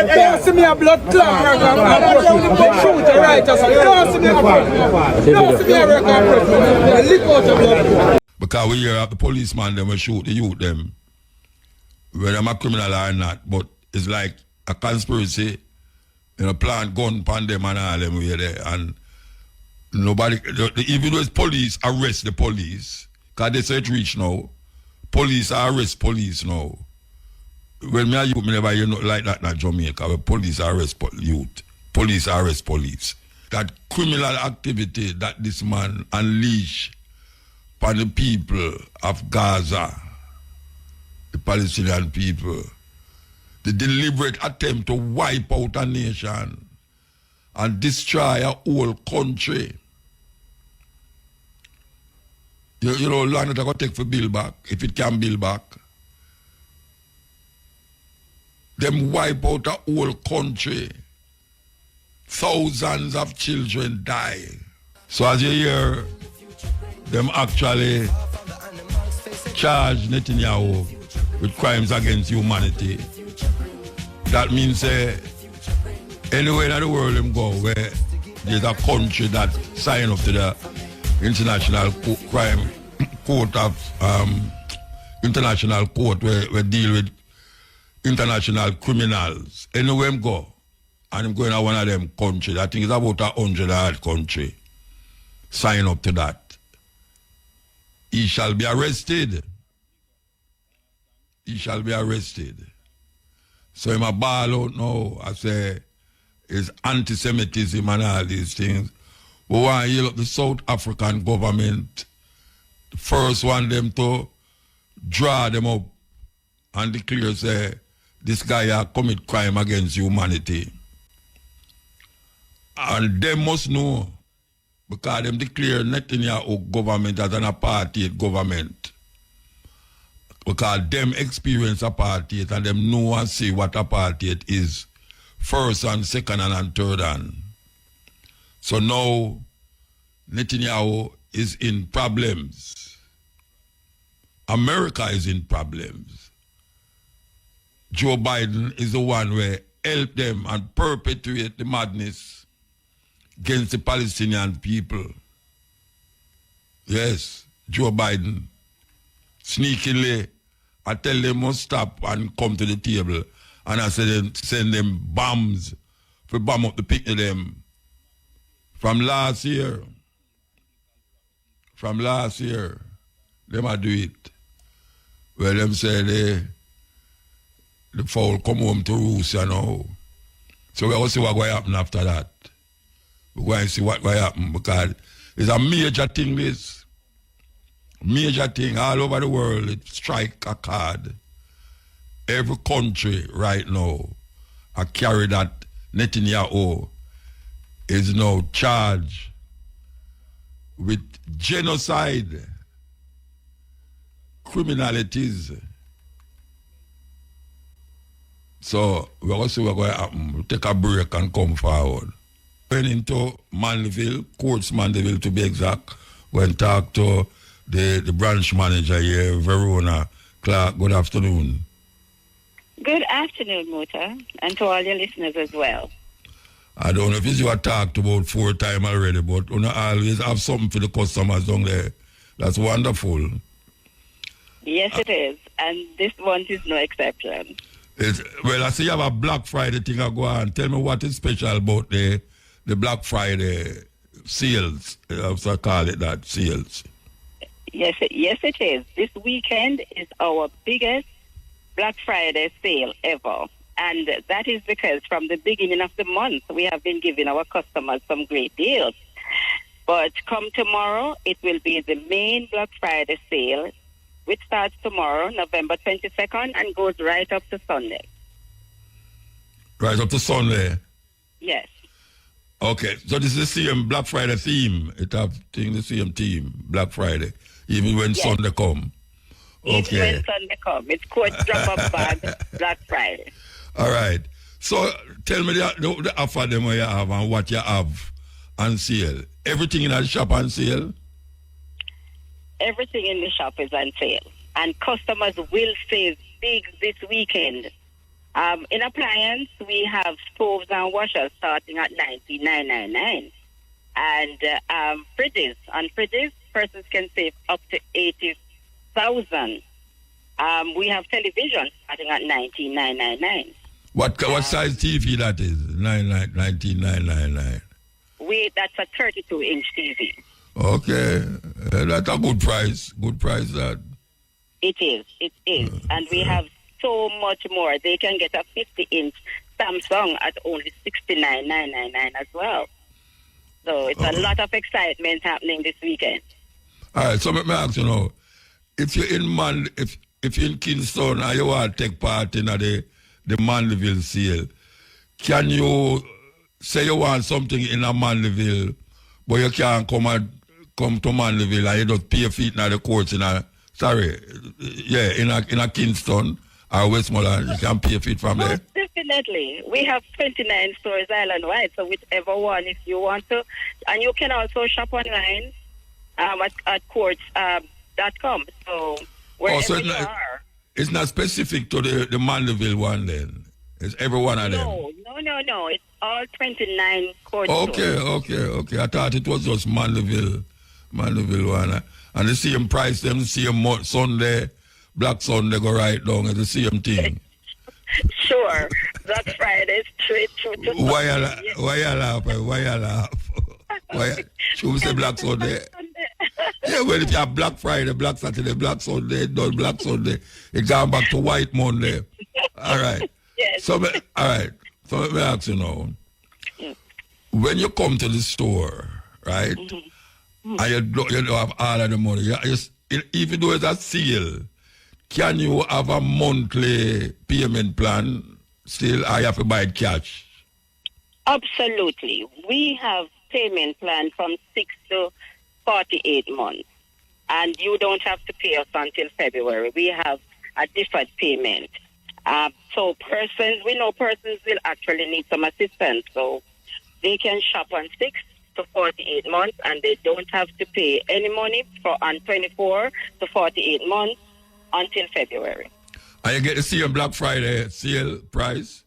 don't see me a blood clot. Shoot a righteous. You don't see me a blood. You don't see me a record. Lick out your blood. Because we hear the policeman them will shoot the youth them, whether I'm a criminal or not. But it's like a conspiracy, plant gun upon them and all them way there. And nobody, even though police arrest the police, because they say it reach now, police arrest police now. When me and youth, me never hear nothing like that in Jamaica, where police arrest youth, police arrest police. That criminal activity that this man unleash upon the people of Gaza, the Palestinian people, the deliberate attempt to wipe out a nation and destroy a whole country. You know, long that I got to take for build back, if it can build back. Them wipe out a whole country. Thousands of children die. So as you hear, them actually charge Netanyahu with crimes against humanity. That means anywhere in the world them go where there's a country that sign up to the International Crime Court of International Court where deal with international criminals. Anywhere them go, and I'm going to one of them countries. I think it's about 100 odd country. Sign up to that. He shall be arrested. He shall be arrested. So I'm a ball out now. I say it's anti-Semitism and all these things. We want to heal up the South African government. The first one them to draw them up and declare say this guy commit crime against humanity. And they must know, because them declare Netanyahu government as an apartheid government. Because them experience apartheid and them know and see what apartheid is. First and second and third hand. So now Netanyahu is in problems. America is in problems. Joe Biden is the one who help them and perpetuate the madness against the Palestinian people. Yes, Joe Biden. Sneakily, I tell them must stop and come to the table. And I send them bombs for bomb up the pick of them. From last year, them I do it. Where them say the fowl come home to roost, you know. So we're going to see what's going to happen after that. We're going to see what's going to happen because it's a major thing, this. Major thing all over the world. It strike a card. Every country right now, I carry that Netanyahu is now charged with genocide, criminalities. So we're going to see what's going to happen. We'll take a break and come forward. Went into Mandeville, Courts Mandeville to be exact, when talk to the branch manager here, Verona Clark. Good afternoon. Good afternoon, Muta, and to all your listeners as well. I don't know if it's you talked about 4 times already, but you always have something for the customers down there. That's wonderful. Yes, it is, and this one is no exception. Well, I see you have a Black Friday thing I go on. Tell me what is special about the Black Friday sales. I call it that, sales. Yes, it is. This weekend is our biggest Black Friday sale ever. And that is because from the beginning of the month, we have been giving our customers some great deals. But come tomorrow, it will be the main Black Friday sale, which starts tomorrow, November 22nd, and goes right up to Sunday. Right up to Sunday? Yes. Okay, so this is the same Black Friday theme. It have the same theme, Black Friday, even when Sunday come. Okay. Even when Sunday come. It's called drop-up bag Black Friday. All right. So tell me the offer them you have and what you have on sale. Everything in the shop on sale? Everything in the shop is on sale. And customers will save big this weekend. In appliance, we have stoves and washers starting at 99.99, and fridges. On fridges, persons can save up to 80,000. We have television starting at 19,999. What size TV that is? 19,999. That's a 32-inch TV. Okay, that's a good price. Good price that. It is. And we have so much more. They can get a 50-inch Samsung at only 69,999 as well. So it's a lot of excitement happening this weekend. All right, so let me ask you now, if you're in if you're in Kingston and you want to take part in the Mandeville sale, can you say you want something in a Mandeville, but you can't come to Mandeville and you just pay feet in the courts in a Kingston or Westmoreland, you can pay feet from there? Definitely. We have 29 stores island-wide, so whichever one if you want to. And you can also shop online at courts.com. So wherever you are. It's not specific to the Mandeville one then? It's every one of them? No. It's all 29 court stores. Okay. I thought it was just Mandeville one. And the same price, them the same Sunday, Black Sunday go right down, it's the same thing. Sure. Black Friday is straight through to Why you laugh? Should we say Black Sunday? Yeah, well, if you have Black Friday, Black Saturday, Black Sunday, done Black Sunday, it's gone back to White Monday. All right. Yes. So let me ask you now. When you come to the store, right, and you don't have all of the money, even though it's a sale, can you have a monthly payment plan still, or you have to buy it cash? Absolutely. We have payment plan from 6 to 48 months. And you don't have to pay us until February. We have a deferred payment. So we know persons will actually need some assistance. So they can shop on 6 to 48 months and they don't have to pay any money on 24 to 48 months until February. And you get to see a Black Friday sale price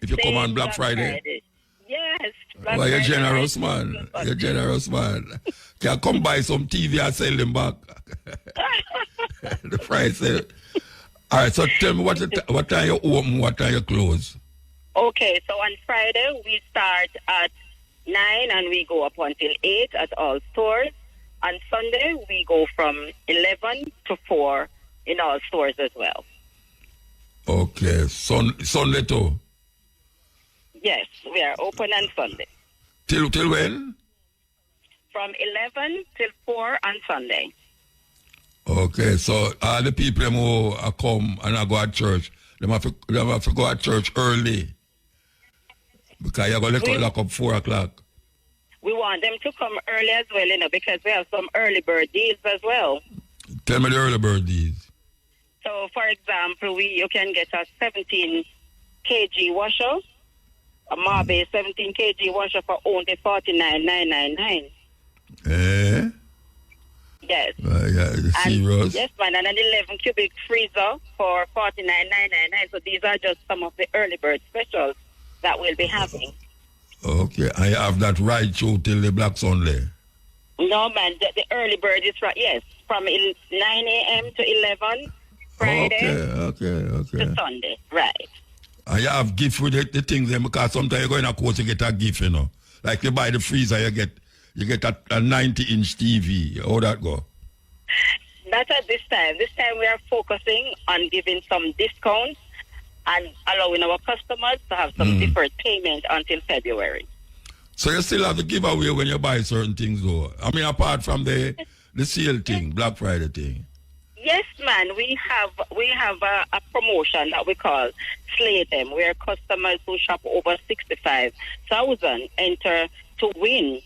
if you come on Black Friday? Yes. Well, you're generous, man. You're generous, man. Can come buy some TV and sell them back. The price. All right, so tell me what time you open, what time you close? Okay, so on Friday we start at 9 and we go up until 8 at all stores. On Sunday we go from 11 to 4 in all stores as well. Okay, Sunday too? Yes, we are open on Sunday. Till when? From 11 till 4 on Sunday. Okay, so all the people who come and I go to church, they have to go to church early because you're going to lock up 4 o'clock. We want them to come early as well, because we have some early bird deals as well. Tell me the early bird deals. So, for example, you can get a 17 kg washer, a Marbe 17 kg washer for only $49,999. Eh? Yes. Serious? Yes, man, and an 11 cubic freezer for $49,999. So these are just some of the early bird specials that we'll be having. Okay, and you have that right through till the Black Sunday? No, man, the early bird is right, yes, from 9 a.m. to 11 Friday to Sunday, right. And you have gift with the things, because sometimes you go in a course, you get a gift, Like you buy the freezer, you get a 90-inch TV. How that go? Not at this time. This time we are focusing on giving some discounts and allowing our customers to have some deferred payment until February. So you still have to give away when you buy certain things, though? I mean, apart from the sale thing, Black Friday thing. Yes, man. We have a promotion that we call Slay Them, where customers who shop over 65,000 enter to win,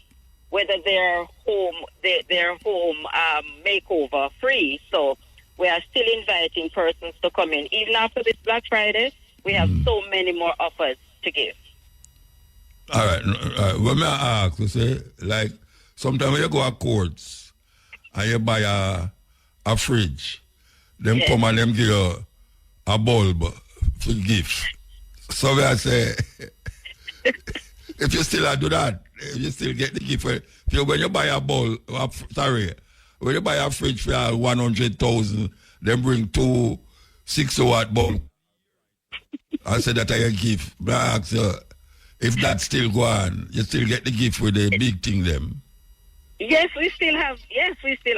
whether their home makeover free. So we are still inviting persons to come in. Even after this Black Friday, we have so many more offers to give. All right. What may I ask, you say, like, sometimes when you go to courts and you buy a fridge, them come and them give you a bulb for gift. So I say, if you still do that, if you still get the gift, when you buy a bowl, when you buy a fridge for 100,000, then bring 2 6-watt bulb. I said that I gift. But I ask you, if that still go on, you still get the gift with the big thing them. Yes, we still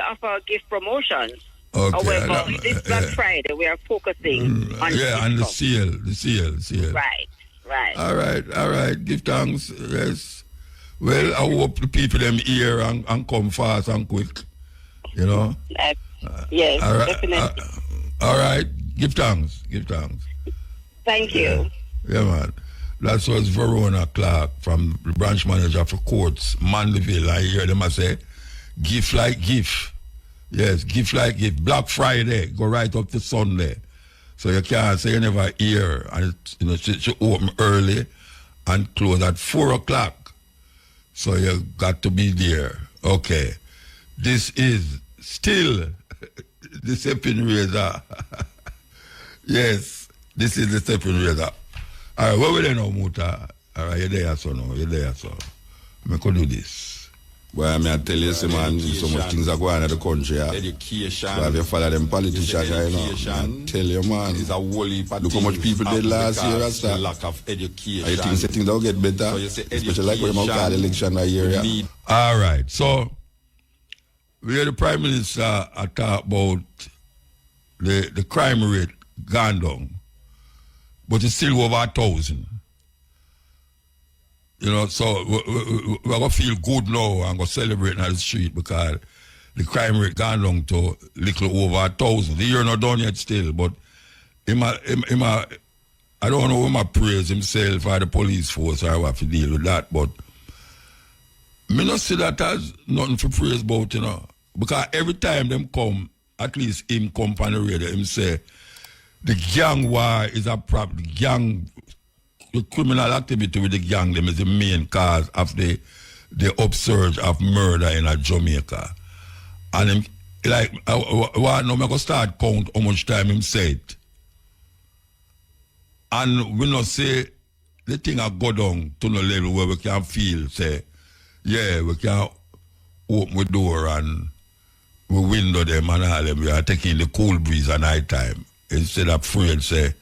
offer gift promotions. Okay. However, this Black Friday we are focusing on the sale. Right. All right. Give thanks. Yes. Well, I hope the people them here and come fast and quick. You know. Yes, all right, definitely. All right. Give thanks. Thank you. Yeah, man. That was Verona Clark from the branch manager for courts, Mandeville. I hear them say, gift like gift. Yes, gift like gift. Black Friday, go right up to Sunday. So you can't say you never hear. And she open early and close at 4 o'clock. So you got to be there. Okay. This is still the Steppin razor. Yes, this is the Steppin razor. All right, what will they know, Muta? All right, you're there, so no. I could do this. Well, I mean, I tell you, man, so much things are going on in the country. Yeah. Education. So if you follow them politicians, I tell you, man. Is a whole heap of look how much people did last year, Rasta. Lack of education. I think things don't get better. So especially like when you call the election right here. Yeah. All right, so we hear the Prime Minister talk about the crime rate gone down, but it's still over 1,000. You know, so we're going to feel good now and go celebrate on the street because the crime rate gone down to little over 1,000. The year not done yet still, but I don't know if I praise himself or the police force or what to deal with that, but me not see that as nothing to praise about, you know. Because every time them come, at least him come on the radio, him say, the gang war is a problem. The criminal activity with the gang them is the main cause of the upsurge of murder in Jamaica. And him, like, I'm going to start count how much time him said. And we not say the thing I go down to the level where we can feel, say, yeah, we can open the door and we window them and all them. We are taking the cool breeze at night time. Instead of afraid, say,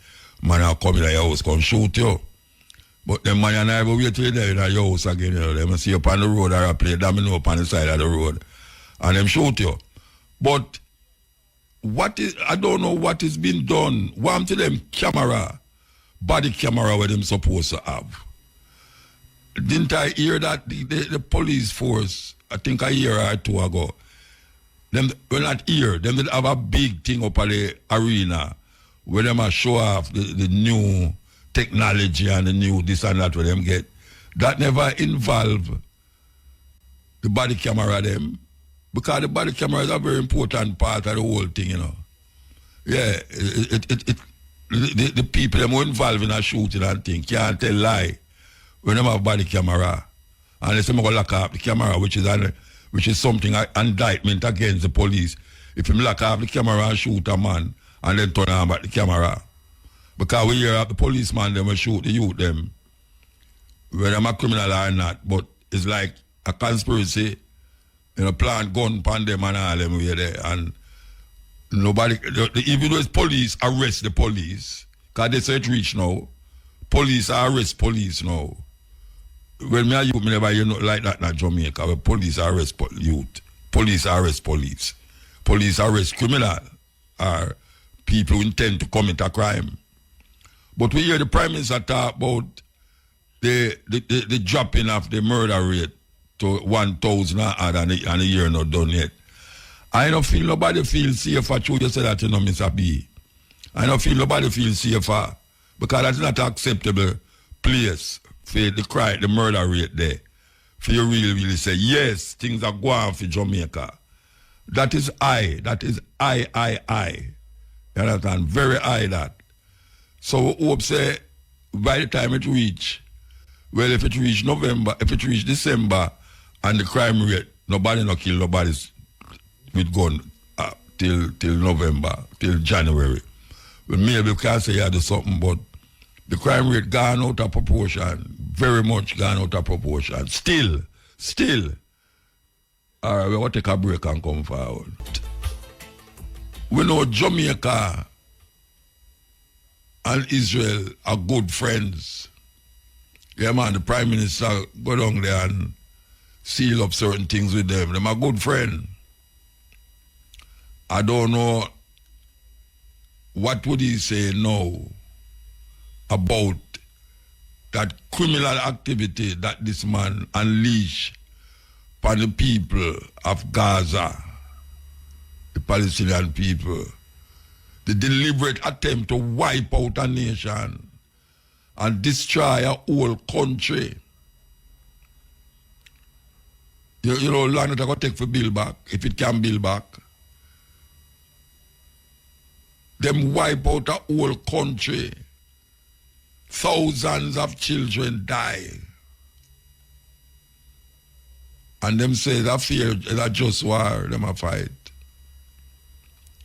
man, I'll come in your house, come shoot you. But then man and I will wait till you're there in your house again, you know. They will see you up on the road or play domino up on the side of the road. And them shoot you. But I don't know what is being done. One to them body camera where them supposed to have. Didn't I hear that the police force, I think a year or two ago, them were not here. Them did have a big thing up at the arena where them are show off the new technology and the new this and that where them get. That never involve the body camera them. Because the body camera is a very important part of the whole thing, you know. Yeah, the people them who involved in a shooting and thing can't tell lie when them have body camera. And they say, I'm going to lock up the camera, which is something, indictment against the police. If you lock up the camera and shoot a man, and then turn on back the camera. Because we hear the policeman, them will shoot the youth, them, whether I'm a criminal or not, but it's like a conspiracy, you know, plant gun upon them and all them way there. And nobody, even though it's police, arrest the police, because they say it reach now, police arrest police now. When me and you, me never hear nothing like that in Jamaica, where police arrest youth, police arrest police, police arrest criminal, or people who intend to commit a crime. But we hear the Prime Minister talk about the dropping of the murder rate to 1,000 and a year not done yet. I don't feel nobody feels safer. True, you say that, you know, Mr. B. I don't feel nobody feels safer because that's not an acceptable place for the murder rate there. For you really say, yes, things are going for Jamaica. That is high. That is high. You understand? Very high that. So we hope say by the time it reach, well, if it reach November, if it reach December, and the crime rate, nobody no kill nobody with gun till November, till January. Well, maybe we can say you do something, but The crime rate gone out of proportion, very much gone out of proportion. Still, all right, we will take a break and come forward. We know Jamaica and Israel are good friends. Yeah, man, the Prime Minister go down there and seal up certain things with them. Them are good friends. I don't know what would he say now about that criminal activity that this man unleashed upon the people of Gaza, the Palestinian people. The deliberate attempt to wipe out a nation and destroy a whole country. You know, long that I got to take for build back, if it can build back. Them wipe out a whole country. Thousands of children die. And them say that fear is a just war, them a fight.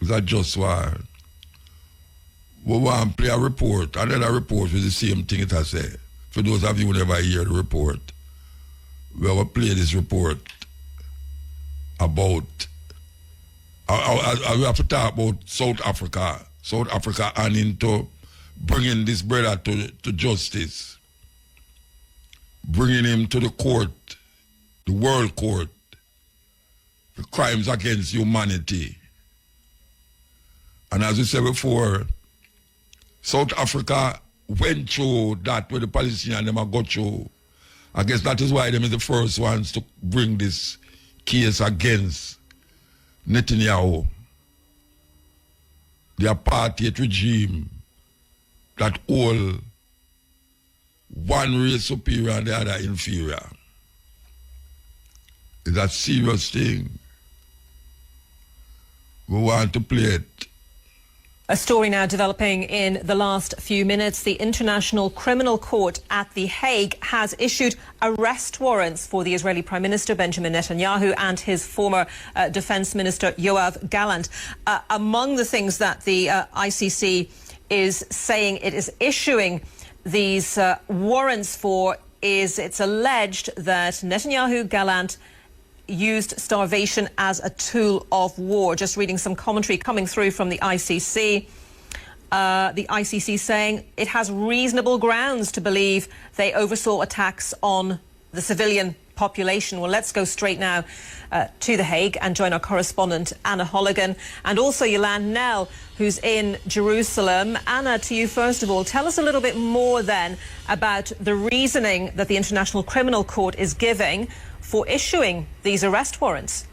It's a just war. We want to play a report, another report with the same thing it has said. For those of you who never hear the report, we will play this report about, we have to talk about South Africa and into bringing this brother to justice, bringing him to the court, the world court, the crimes against humanity. And as we said before, South Africa went through that with the Palestinians, them got through. I guess that is why them is the first ones to bring this case against Netanyahu, the apartheid regime that all one race superior and the other inferior. It's a serious thing. We want to play it. A story now developing in the last few minutes. The International Criminal Court at The Hague has issued arrest warrants for the Israeli Prime Minister Benjamin Netanyahu and his former Defence Minister Yoav Gallant. Among the things that the ICC is saying it is issuing these warrants for is it's alleged that Netanyahu, Gallant used starvation as a tool of war. Just reading some commentary coming through from the ICC. The ICC saying it has reasonable grounds to believe they oversaw attacks on the civilian population. Well, let's go straight now to The Hague and join our correspondent Anna Holligan and also Yolande Nell, who's in Jerusalem. Anna, to you first of all, tell us a little bit more then about the reasoning that the International Criminal Court is giving for issuing these arrest warrants.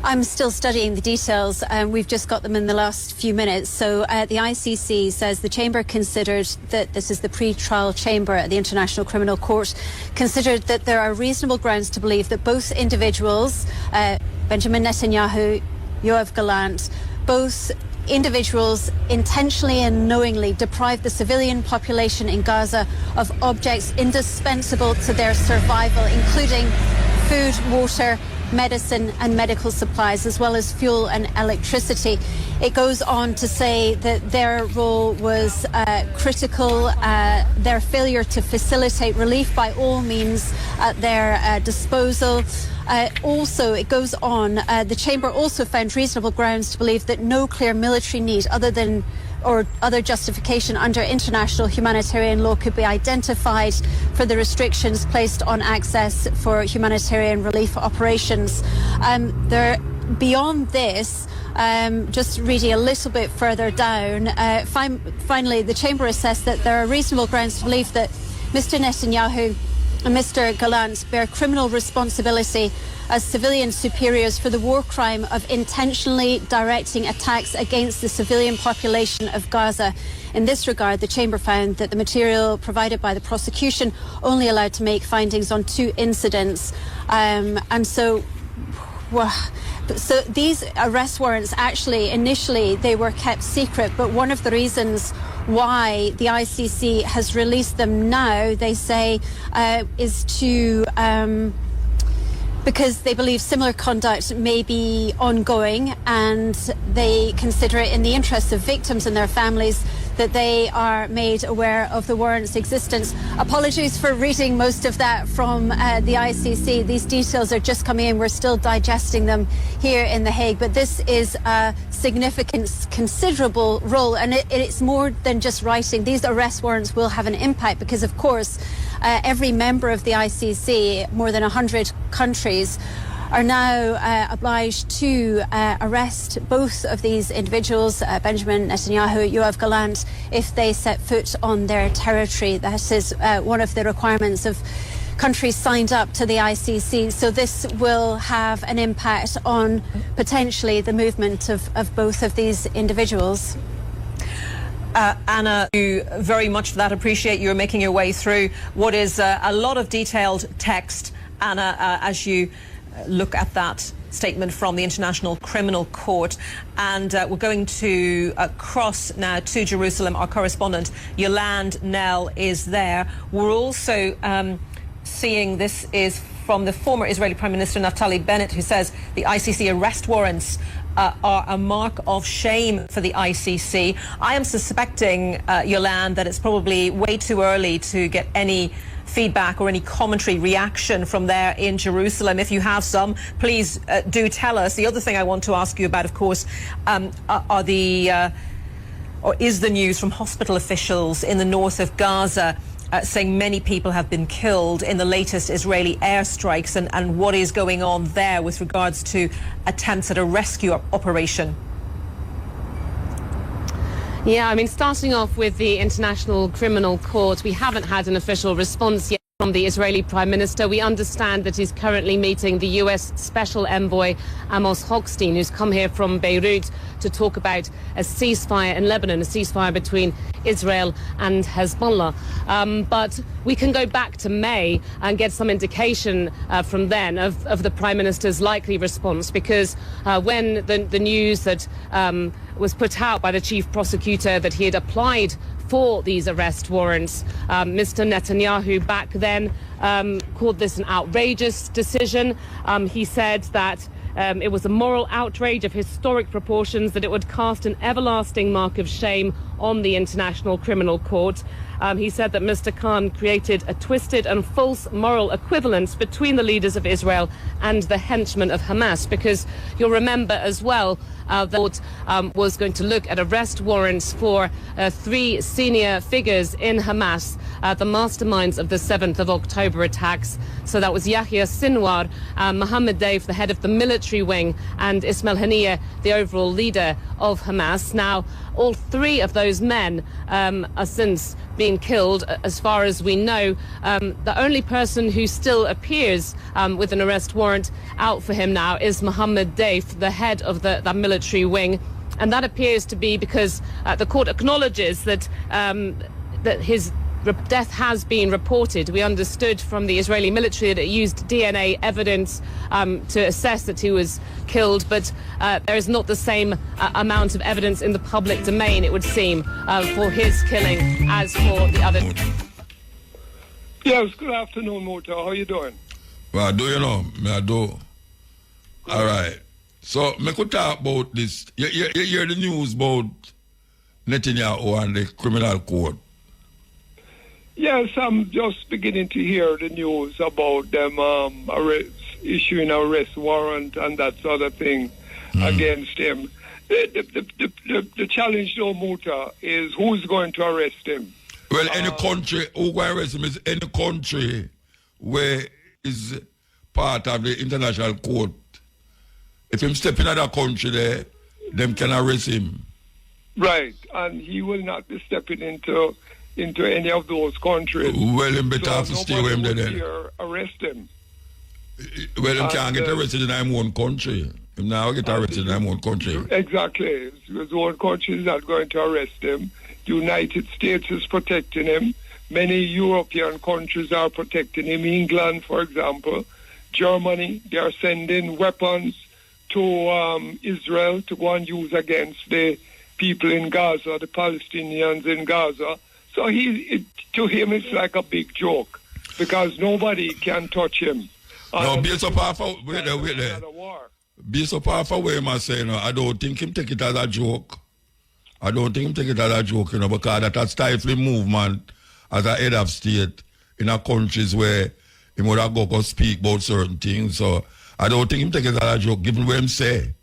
I'm still studying the details. We've just got them in the last few minutes. So the ICC says the chamber considered that this is the pre-trial chamber at the International Criminal Court, considered that there are reasonable grounds to believe that both individuals, Benjamin Netanyahu, Yoav Gallant, both individuals intentionally and knowingly deprived the civilian population in Gaza of objects indispensable to their survival, including food, water, medicine and medical supplies, as well as fuel and electricity. It goes on to say that their role was critical, their failure to facilitate relief by all means at their disposal. Also, it goes on, the chamber also found reasonable grounds to believe that no clear military need or other justification under international humanitarian law could be identified for the restrictions placed on access for humanitarian relief operations. Beyond this, just reading a little bit further down, finally the chamber assessed that there are reasonable grounds to believe that Mr. Netanyahu and Mr. Gallant bear criminal responsibility as civilian superiors for the war crime of intentionally directing attacks against the civilian population of Gaza. In this regard, the chamber found that the material provided by the prosecution only allowed to make findings on 2 incidents. So these arrest warrants, actually, initially, they were kept secret, but one of the reasons why the ICC has released them now, they say, is to because they believe similar conduct may be ongoing, and they consider it in the interests of victims and their families that they are made aware of the warrant's existence. Apologies for reading most of that from the ICC. These details are just coming in. We're still digesting them here in The Hague. But this is a significant, considerable role, and it's more than just writing. These arrest warrants will have an impact because, of course, every member of the ICC, more than 100 countries, are now obliged to arrest both of these individuals, Benjamin Netanyahu, Yoav Gallant, if they set foot on their territory. That is one of the requirements of countries signed up to the ICC. So this will have an impact on potentially the movement of both of these individuals. Anna, thank you very much for that. Appreciate you making your way through what is a lot of detailed text, Anna, as you look at that statement from the International Criminal Court. And we're going to cross now to Jerusalem. Our correspondent Yolande Nell is there. We're also seeing, this is from the former Israeli Prime Minister Naftali Bennett, who says the ICC arrest warrants are a mark of shame for the ICC. I am suspecting, Yolande, that it's probably way too early to get any feedback or any commentary reaction from there in Jerusalem. If you have some, please do tell us. The other thing I want to ask you about, of course, is the news from hospital officials in the north of Gaza saying many people have been killed in the latest Israeli airstrikes, and what is going on there with regards to attempts at a rescue operation. Yeah, I mean, starting off with the International Criminal Court, we haven't had an official response yet from the Israeli Prime Minister. We understand that he's currently meeting the US Special Envoy Amos Hochstein, who's come here from Beirut to talk about a ceasefire in Lebanon, a ceasefire between Israel and Hezbollah. But we can go back to May and get some indication from then of the Prime Minister's likely response, because when the news that was put out by the chief prosecutor that he had applied for these arrest warrants, Mr. Netanyahu back then called this an outrageous decision. He said that it was a moral outrage of historic proportions, that it would cast an everlasting mark of shame on the International Criminal Court. He said that Mr. Khan created a twisted and false moral equivalence between the leaders of Israel and the henchmen of Hamas, because you'll remember as well the court was going to look at arrest warrants for 3 senior figures in Hamas, the masterminds of the 7th of October attacks. So that was Yahya Sinwar, Mohammed Deif, the head of the military wing, and Ismail Haniyeh, the overall leader of Hamas. Now, all 3 of those men are since being killed, as far as we know. The only person who still appears with an arrest warrant out for him now is Mohammed Deif, the head of the military wing. And that appears to be because the court acknowledges that that his death has been reported. We understood from the Israeli military that it used DNA evidence to assess that he was killed, but there is not the same amount of evidence in the public domain, it would seem, for his killing as for the other. Yes, good afternoon, Muta. How are you doing? Well, do you know? I do. All right. So, me could talk about this. You hear the news about Netanyahu and the criminal court? Yes, I'm just beginning to hear the news about them issuing an arrest warrant and that sort of thing against him. The challenge, though, Muta, is who's going to arrest him? Well, any country, who going to arrest him is any country where is part of the international court. If him step in another country there, them can arrest him. Right, and he will not be stepping into any of those countries. Well, him better have to stay with him then. Arrest him. Well, him can't get arrested in his own country. Him now get arrested in his own country. Exactly. His own country is not going to arrest him. The United States is protecting him. Many European countries are protecting him. England, for example. Germany, they are sending weapons to Israel to go and use against the people in Gaza, the Palestinians in Gaza. So to him, it's like a big joke because nobody can touch him. No, based upon wait there. Based upon what him say, no, I don't think him take it as a joke. I don't think him take it as a joke, because that a stifling movement as a head of state in a countries where he would have go speak about certain things. So I don't think him take it as a joke, given what him say.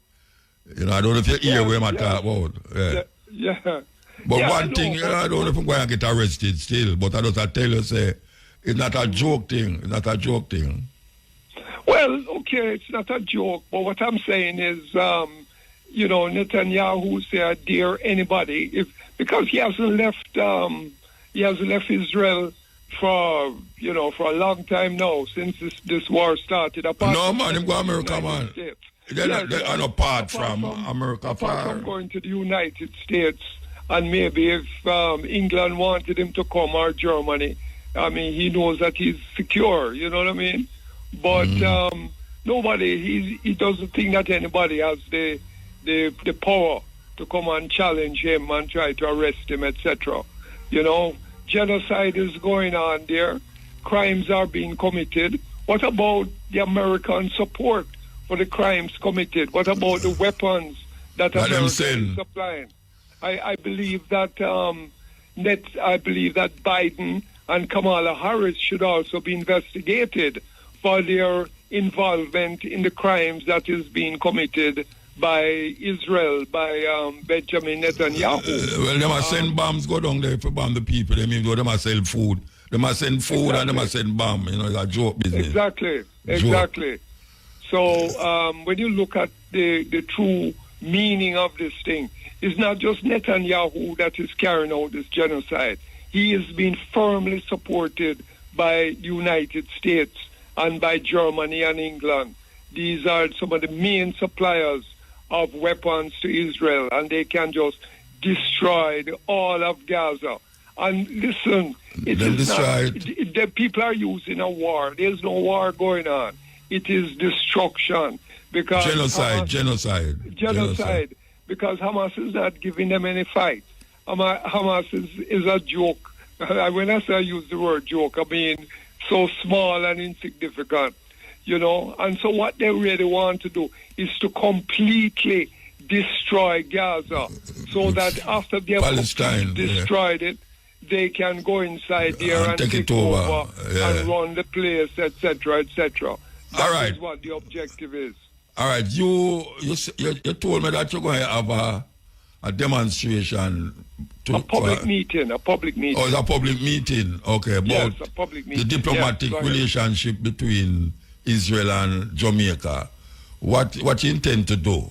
I don't know if you hear what I'm talking about. Yeah. But one thing, I don't know if I'm going to get arrested still, but I just tell you, say, it's not a joke thing. It's not a joke thing. Well, okay, it's not a joke, but what I'm saying is, Netanyahu say, dare anybody, because he hasn't left Israel for a long time now, since this war started. No, man, him go to America, man. They're not apart from America. Apart from going to the United States, and maybe if England wanted him to come, or Germany, I mean, he knows that he's secure, you know what I mean? But nobody, he doesn't think that anybody has the power to come and challenge him and try to arrest him, etc. Genocide is going on there. Crimes are being committed. What about the American support for the crimes committed? What about the weapons that America is supplying? I believe that Biden and Kamala Harris should also be investigated for their involvement in the crimes that is being committed by Israel, by Benjamin Netanyahu. Well, they must send bombs go down there to bomb the people. They must sell food. They must send food and they must send bomb. It's a joke business. Exactly. So when you look at the true meaning of this thing, it's not just Netanyahu that is carrying out this genocide. He is being firmly supported by the United States and by Germany and England. These are some of the main suppliers of weapons to Israel, and they can just destroy all of Gaza. And listen, the people are using a war. There's no war going on. It is destruction. Because genocide. Because Hamas is not giving them any fight. Hamas is a joke. When I say I use the word joke, I mean so small and insignificant, And so what they really want to do is to completely destroy Gaza, so that after they have destroyed it, they can go inside there and take over and run the place, etc., etc. That is what the objective is. All right, you told me that you're going to have a demonstration. A public meeting. Oh, it's a public meeting. Okay, about yes, a public meeting. The diplomatic relationship between Israel and Jamaica. What you intend to do?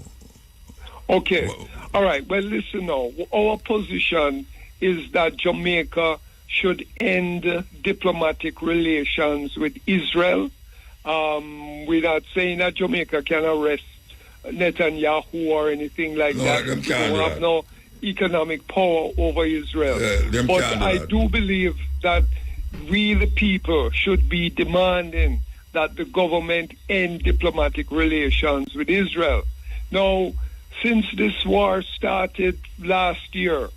Okay. All right. Well, listen now. Our position is that Jamaica should end diplomatic relations with Israel. We're not saying that Jamaica can arrest Netanyahu or anything like that. Them can't we have no economic power over Israel. But I do believe that we, the people, should be demanding that the government end diplomatic relations with Israel. Now, since this war started last year,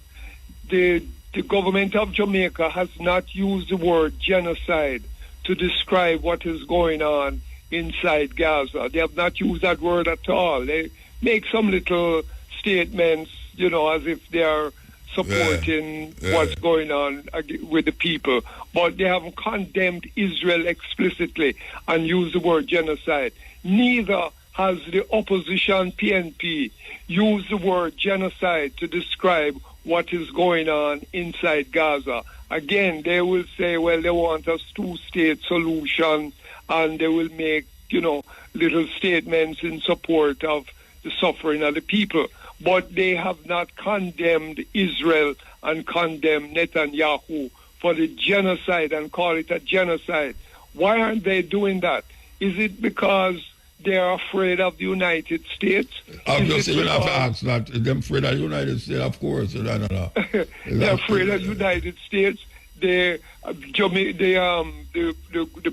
the government of Jamaica has not used the word genocide to describe what is going on inside Gaza. They have not used that word at all. They make some little statements, as if they are supporting what's going on with the people. But they haven't condemned Israel explicitly and used the word genocide. Neither has the opposition PNP used the word genocide to describe what is going on inside Gaza. Again, they will say, well, they want a two-state solution, and they will make, little statements in support of the suffering of the people. But they have not condemned Israel and condemned Netanyahu for the genocide and call it a genocide. Why aren't they doing that? Is it because they're afraid of the United States? Obviously, you have to ask that. They're afraid of the United States, of course. They're afraid of the United States. The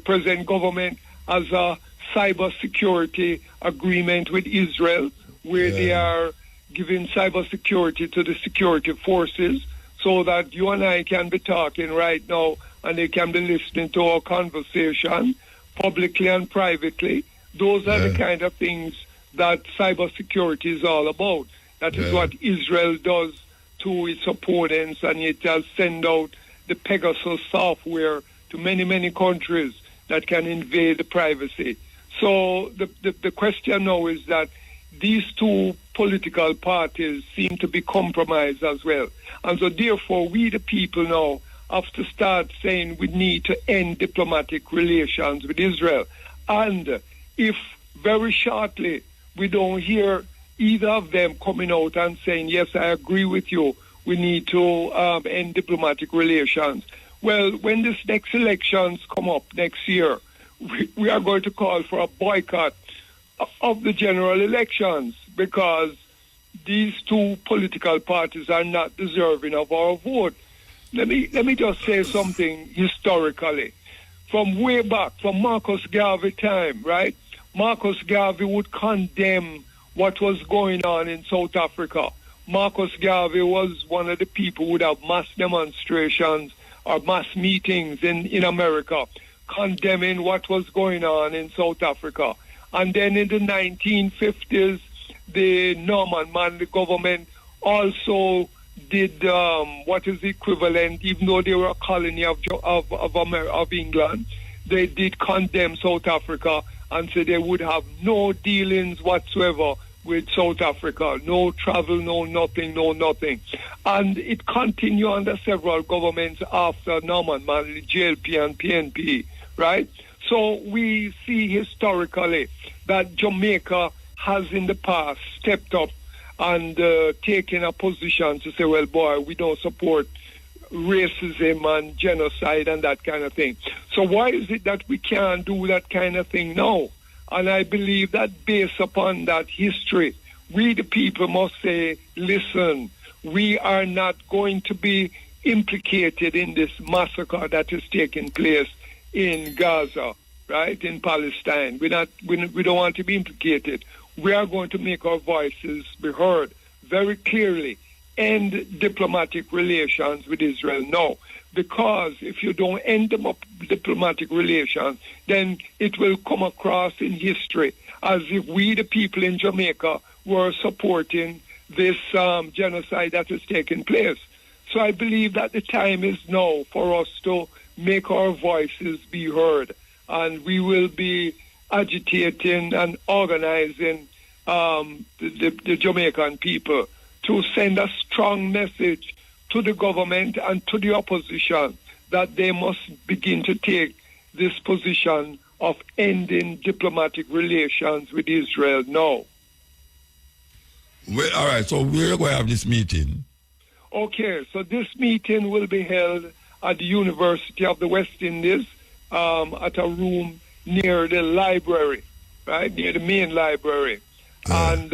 present government has a cybersecurity agreement with Israel, where they are giving cybersecurity to the security forces, so that you and I can be talking right now, and they can be listening to our conversation publicly and privately. Those are the kind of things that cybersecurity is all about. That is what Israel does to its opponents, and it has sent out the Pegasus software to many, many countries that can invade the privacy. So the question now is that these two political parties seem to be compromised as well. And so therefore, we the people now have to start saying we need to end diplomatic relations with Israel. And if very shortly we don't hear either of them coming out and saying, yes, I agree with you, we need to end diplomatic relations. Well, when this next elections come up next year, we are going to call for a boycott of the general elections, because these two political parties are not deserving of our vote. Let me just say something historically. From way back, from Marcus Garvey time, right? Marcus Garvey would condemn what was going on in South Africa. Marcus Garvey was one of the people who would have mass demonstrations or mass meetings in America, condemning what was going on in South Africa. And then in the 1950s, the Norman Manley government also did what is equivalent, even though they were a colony of England, they did condemn South Africa and said they would have no dealings whatsoever with South Africa, no travel, no nothing. And it continued under several governments after Norman Manley, JLP and PNP, right? So we see historically that Jamaica has in the past stepped up and taken a position to say, well, boy, we don't support racism and genocide and that kind of thing. So why is it that we can't do that kind of thing now? And I believe that based upon that history, we the people must say, listen, we are not going to be implicated in this massacre that is taking place in Gaza, right, in Palestine. We don't want to be implicated. We are going to make our voices be heard very clearly. End diplomatic relations with Israel now. Because if you don't end diplomatic relations, then it will come across in history as if we, the people in Jamaica, were supporting this genocide that is taking place. So I believe that the time is now for us to make our voices be heard. And we will be agitating and organizing the Jamaican people to send a strong message to the government and to the opposition that they must begin to take this position of ending diplomatic relations with Israel now. Well, all right, so we're going to have this meeting. Okay, so this meeting will be held at the University of the West Indies at a room near the library, right, near the main library. And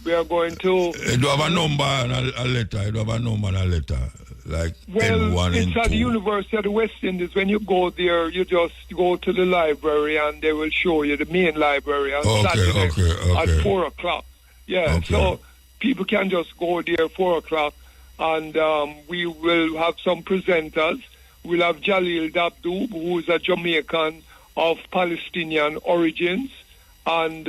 we are going to... Do you have a number and a letter? You do have a number and a letter? Like well, N1, it's N2. at the University of the West Indies. When you go there, you just go to the library and they will show you the main library on Saturday at 4 o'clock. Yeah, okay. So people can just go there at 4 o'clock and we will have some presenters. We'll have Jalil Dabdoob, who is a Jamaican of Palestinian origins, and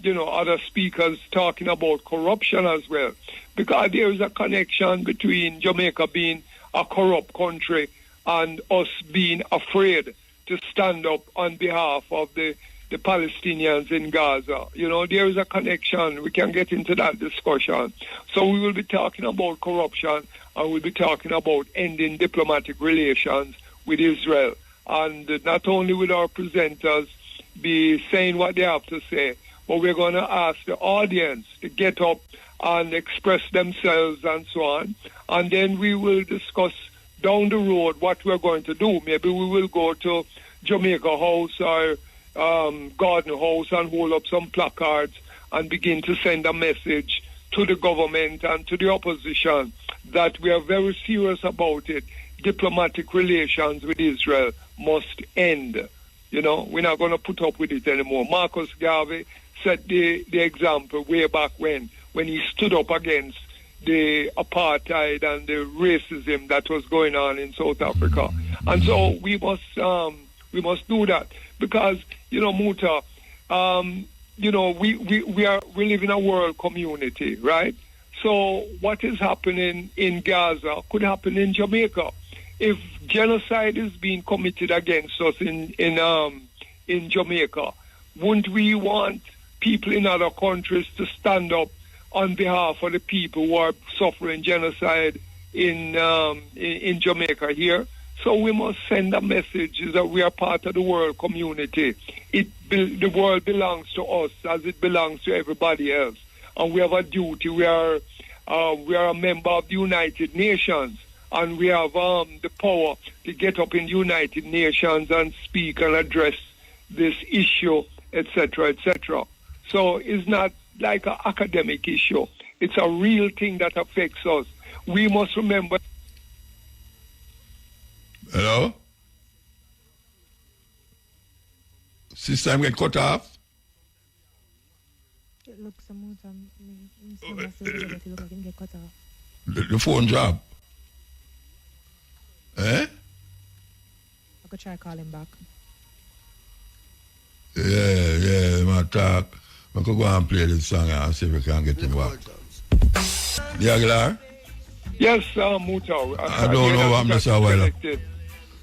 other speakers talking about corruption as well, because there is a connection between Jamaica being a corrupt country and us being afraid to stand up on behalf of the Palestinians in Gaza. There is a connection. We can get into that discussion. So we will be talking about corruption, and we'll be talking about ending diplomatic relations with Israel. And not only will our presenters be saying what they have to say, but we're going to ask the audience to get up and express themselves and so on. And then we will discuss down the road what we're going to do. Maybe we will go to Jamaica House or Garden House and hold up some placards and begin to send a message to the government and to the opposition that we are very serious about it. Diplomatic relations with Israel must end. We're not going to put up with it anymore. Marcus Garvey set the example way back when he stood up against the apartheid and the racism that was going on in South Africa. And so we must do that because, Muta, we live in a world community, right? So what is happening in Gaza could happen in Jamaica. If genocide is being committed against us in Jamaica, wouldn't we want people in other countries to stand up on behalf of the people who are suffering genocide in Jamaica here? So we must send a message that we are part of the world community. The world belongs to us as it belongs to everybody else, and we have a duty. We are a member of the United Nations, and we have the power to get up in the United Nations and speak and address this issue, etc., etc. So it's not like an academic issue. It's a real thing that affects us. We must remember. Hello? System get cut off? It looks get cut off. The phone drop. Eh? I could try calling back. Yeah, my talk. I could go and play this song and see if we can get him back. Yeah, Aguilar? Yes, Muta. I don't know what I'm missing a while.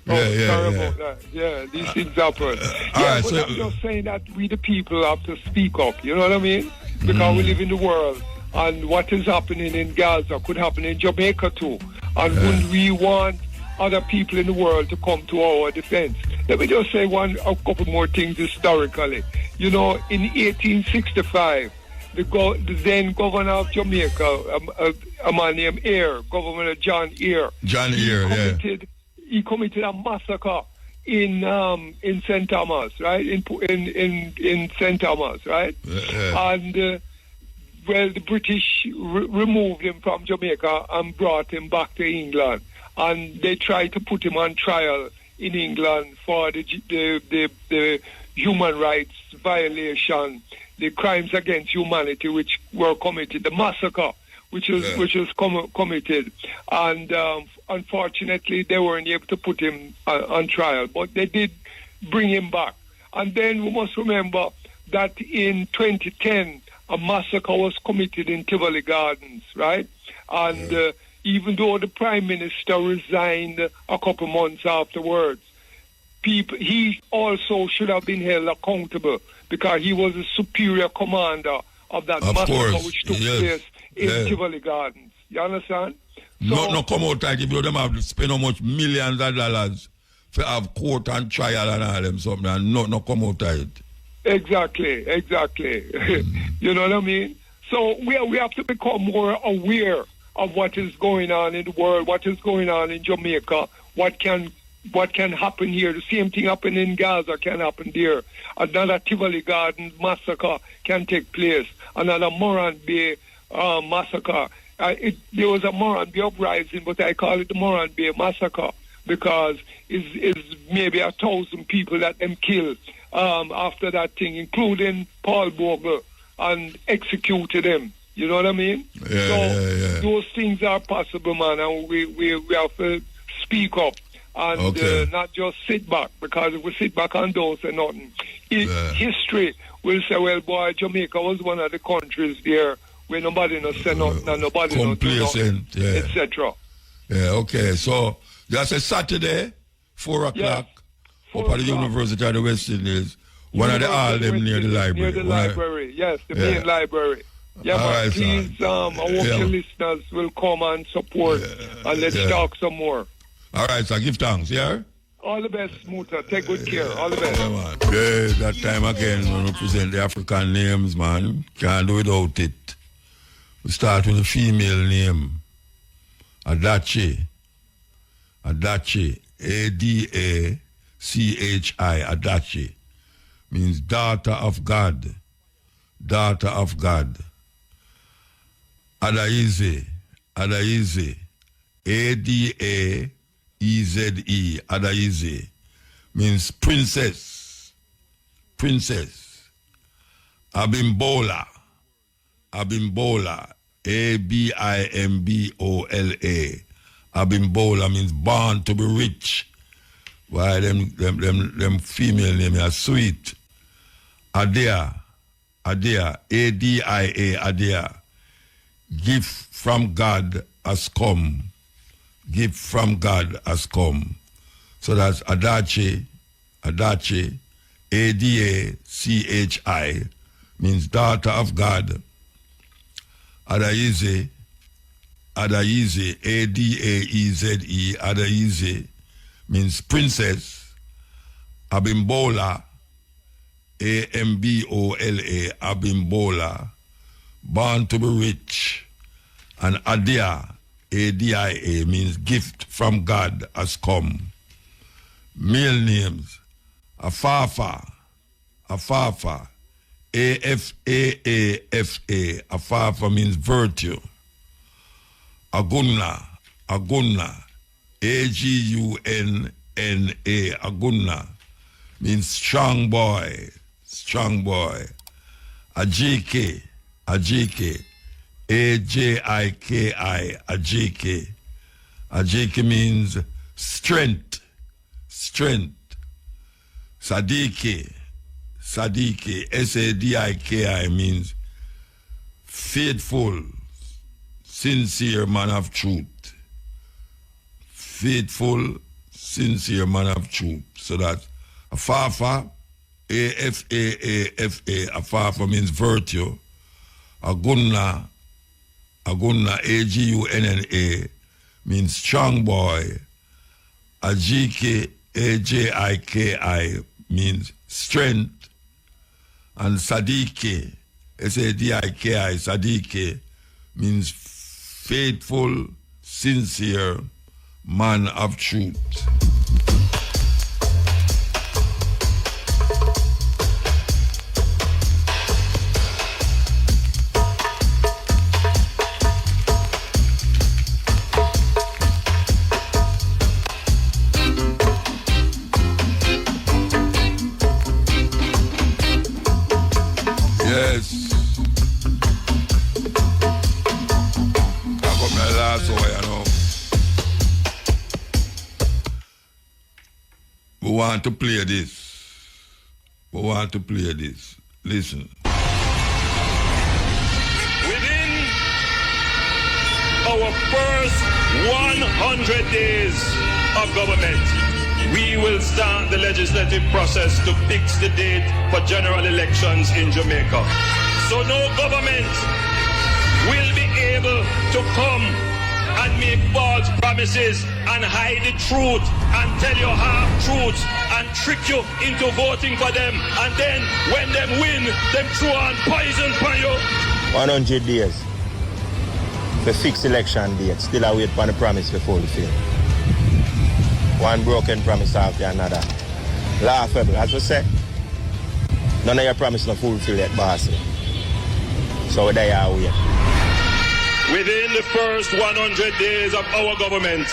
Sorry about that. Yeah, these things happen. Right, but I'm just saying that we the people have to speak up, you know what I mean? Because we live in the world, and what is happening in Gaza could happen in Jamaica too. And wouldn't we want other people in the world to come to our defense? Let me just say a couple more things historically. You know, in 1865, the then governor of Jamaica, a man named Governor John Eyre. He committed a massacre in St. Thomas, right? In St. Thomas, right? And the British removed him from Jamaica and brought him back to England, and they tried to put him on trial in England for the human rights violation, the crimes against humanity which were committed, the massacre which was committed, and unfortunately they weren't able to put him on trial, but they did bring him back. And then we must remember that in 2010 a massacre was committed in Tivoli Gardens, right? And even though the Prime Minister resigned a couple months afterwards, he also should have been held accountable because he was a superior commander of that massacre which took place in Tivoli Gardens. You understand? So, no come out like if you them have to spend how much millions of dollars to have court and trial and all them something and no come out of it. Exactly. You know what I mean? So we have to become more aware of what is going on in the world, what is going on in Jamaica, what can happen here. The same thing happened in Gaza can happen there. Another Tivoli Gardens massacre can take place. Another Moran Bay massacre. There was a Moran Bay uprising, but I call it the Moran Bay massacre because it's maybe 1,000 people that them killed after that thing, including Paul Bogle, and executed him. You know what I mean? Those things are possible, man, and we have to speak up and not just sit back, because if we sit back and don't say nothing, history will say, well, boy, Jamaica was one of the countries there where nobody no say nothing and nobody no do nothing, etc. Yeah, okay. So that's a Saturday, 4 o'clock, up at the University of the West Indies. One of the all them near the library. Near the library, yes, the main library. Yeah, but right, please, I hope your listeners will come and support, and let's talk some more. All right, so give thanks, yeah? All the best, Muta. Take good care. All the best. Yeah, man. That time again, when we present the African names, man, can't do without it. We start with the female name, Adachi. Adachi, Adachi, Adachi, means daughter of God. Daughter of God. Adaize, Adaize, Adaeze, Adaize, means princess. Princess. Abimbola, Abimbola, Abimbola. Abimbola means born to be rich. Why them female name are sweet. Adia, Adia, Adia, Adia, gift from God has come. Gift from God has come. So that's Adachi, Adachi, A-D-A-C-H-I, means daughter of God. Adaize, Adaize, A-D-A-E-Z-E, Adaize, means princess. Abimbola, A-M-B-O-L-A, Abimbola, born to be rich. And Adia, A-D-I-A, means gift from God has come. Male names, Afafa, Afafa, A-F-A-A-F-A, Afafa means virtue. Agunna, Agunna, A-G-U-N-N-A, Agunna, means strong boy, strong boy. Ajike, Ajike, A-J-I-K-I, Ajike. Ajike means strength, strength. Sadiki, Sadiki, S-A-D-I-K-I means faithful, sincere man of truth. Faithful, sincere man of truth. So that's Afafa, A-F-A-A-F-A, Afafa means virtue. Agunna, Agunna, A-G-U-N-N-A, means strong boy. Ajiki, A-J-I-K-I, means strength. And Sadiki, S-A-D-I-K-I, Sadiki, means faithful, sincere man of truth. Yes. I got my last one, you know. We want to play this. We want to play this. Listen. Within our first 100 days of government, we will start the legislative process to fix the date for general elections in Jamaica. So no government will be able to come and make false promises and hide the truth and tell you half-truths and trick you into voting for them. And then when them win, them throw on poison for you. 100 days. The fixed election date. Still I wait for the promise to fulfill. One broken promise after another. Laughable, as we say. None of your promise not fulfill yet, boss. So there are we. Within the first 100 days of our government,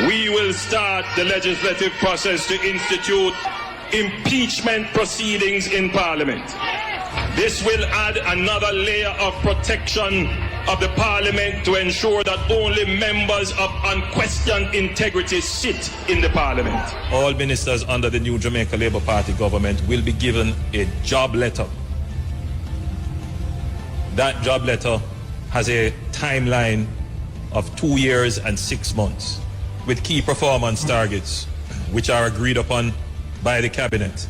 we will start the legislative process to institute impeachment proceedings in Parliament. This will add another layer of protection of the Parliament to ensure that only members of unquestioned integrity sit in the Parliament. All ministers under the new Jamaica Labour Party government will be given a job letter. That job letter has a timeline of 2 years and 6 months with key performance targets which are agreed upon by the cabinet,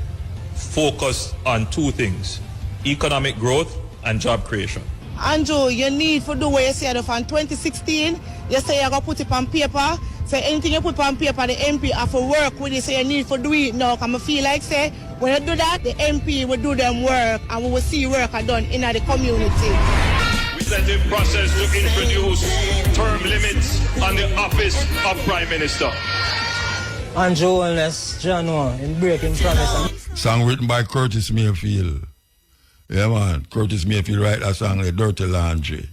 focused on two things: economic growth and job creation. Andrew, you need to do what you said from 2016. You say you're going to put it on paper. Say anything you put on paper, the MP have to work with it. So you need to do it now. Because I feel like, say, when you do that, the MP will do them work. And we will see work done in the community. Legislative process to introduce term limits on the office of Prime Minister. Andrew Wellness, John in breaking promise. Song written by Curtis Mayfield. Yeah, man. Curtis Mayfield write that song, The Dirty Laundry.